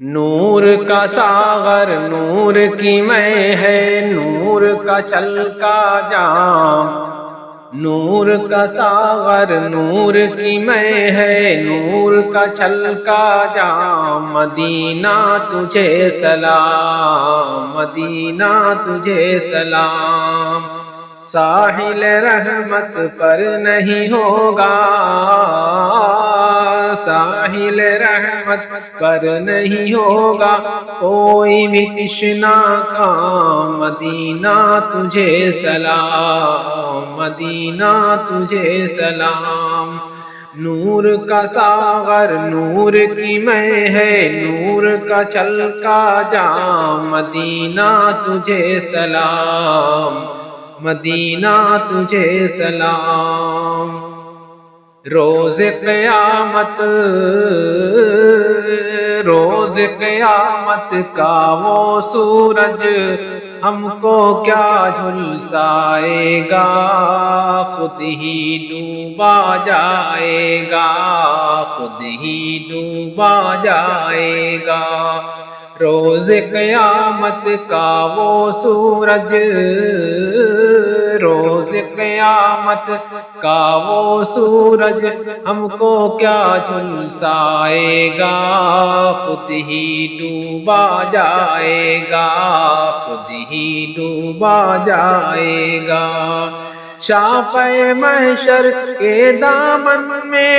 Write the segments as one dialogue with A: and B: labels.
A: نور کا ساغر نور کی میں ہے، نور کا چھلکا جام، نور کا ساغر نور کی میں ہے، نور کا چھلکا جام، مدینہ تجھے سلام، مدینہ تجھے سلام، ساحل رحمت پر نہیں ہوگا، ساحل رحمت پر نہیں ہوگا کوئی بھی تشنا کام، مدینہ تجھے سلام، مدینہ تجھے سلام، نور کا ساغر نور کی میں ہے، نور کا چھلکا جام، مدینہ تجھے سلام، مدینہ تجھے سلام، روز قیامت، روز قیامت کا وہ سورج ہم کو کیا جھلسائے گا، خود ہی ڈوبا جائے گا، خود ہی ڈوبا جائے گا، روز قیامت کا وہ سورج، روز قیامت کا وہ سورج ہم کو کیا جھلسائے گا، خود ہی ڈوبا جائے گا، خود ہی ڈوبا جائے گا، شافع محشر کے دامن میں،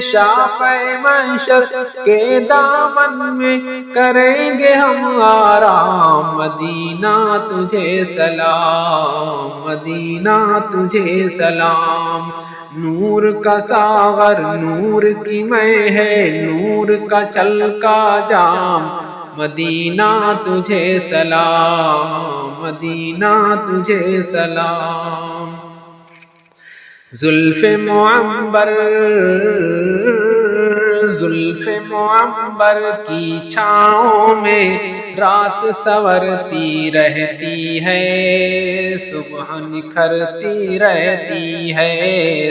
A: شافع محشر کے دامن میں کریں گے ہم آرام، مدینہ تجھے سلام، مدینہ تجھے سلام، نور کا ساغر نور کی میں ہے، نور کا چھلکا جام، مدینہ تجھے سلام، مدینہ تجھے سلام، زلف معمبر، زلف معمبر کی چھاؤں میں رات سنورتی رہتی ہے، صبح نکھرتی رہتی ہے،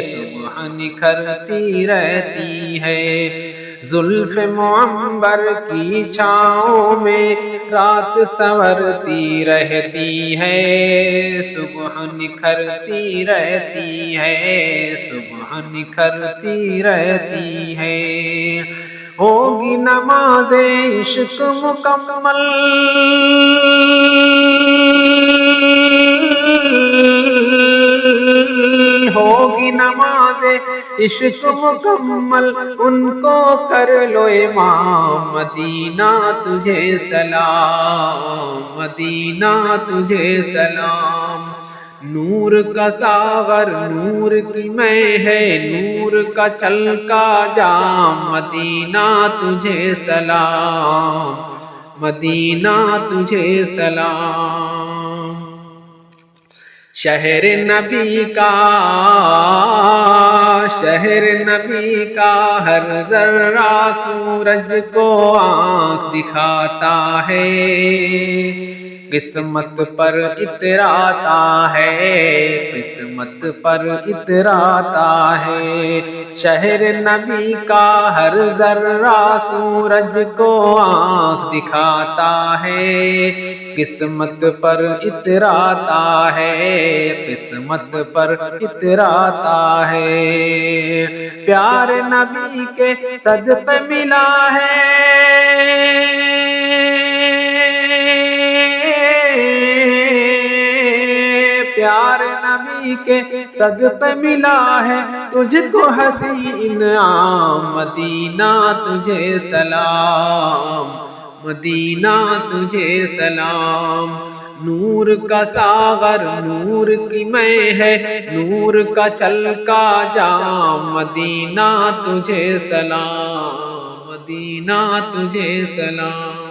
A: صبح نکھرتی رہتی ہے، زلف معمبر کی چھاؤں میں رات سنورتی رہتی ہے، صبح نکھرتی رہتی ہے، صبح نکھرتی رہتی ہے، ہوگی نماز عشق مکمل، ہوگی نماز عشق مکمل، ان کو کر لو امام، مدینہ تجھے سلام، مدینہ تجھے سلام، نور کا ساغر نور کی میں ہے، نور کا چھلکا جام، مدینہ تجھے سلام، مدینہ تجھے سلام، شہر نبی کا، شہر نبی کا ہر ذرہ سورج کو آنکھ دکھاتا ہے، قسمت پر اتراتا ہے، قسمت پر اتراتا ہے، شہر نبی کا ہر ذرہ سورج کو آنکھ دکھاتا ہے، قسمت پر اتراتا ہے، قسمت پر اتراتا ہے، پیارے نبی کے صدقے ملا ہے، پیارے نبی کے صدقے ملا ہے تجھ کو حسین انعام، مدینہ تجھے سلام، مدینہ تجھے سلام، نور کا ساغر نور کی میں ہے، نور کا چھلکا جام، مدینہ تجھے سلام، مدینہ تجھے سلام۔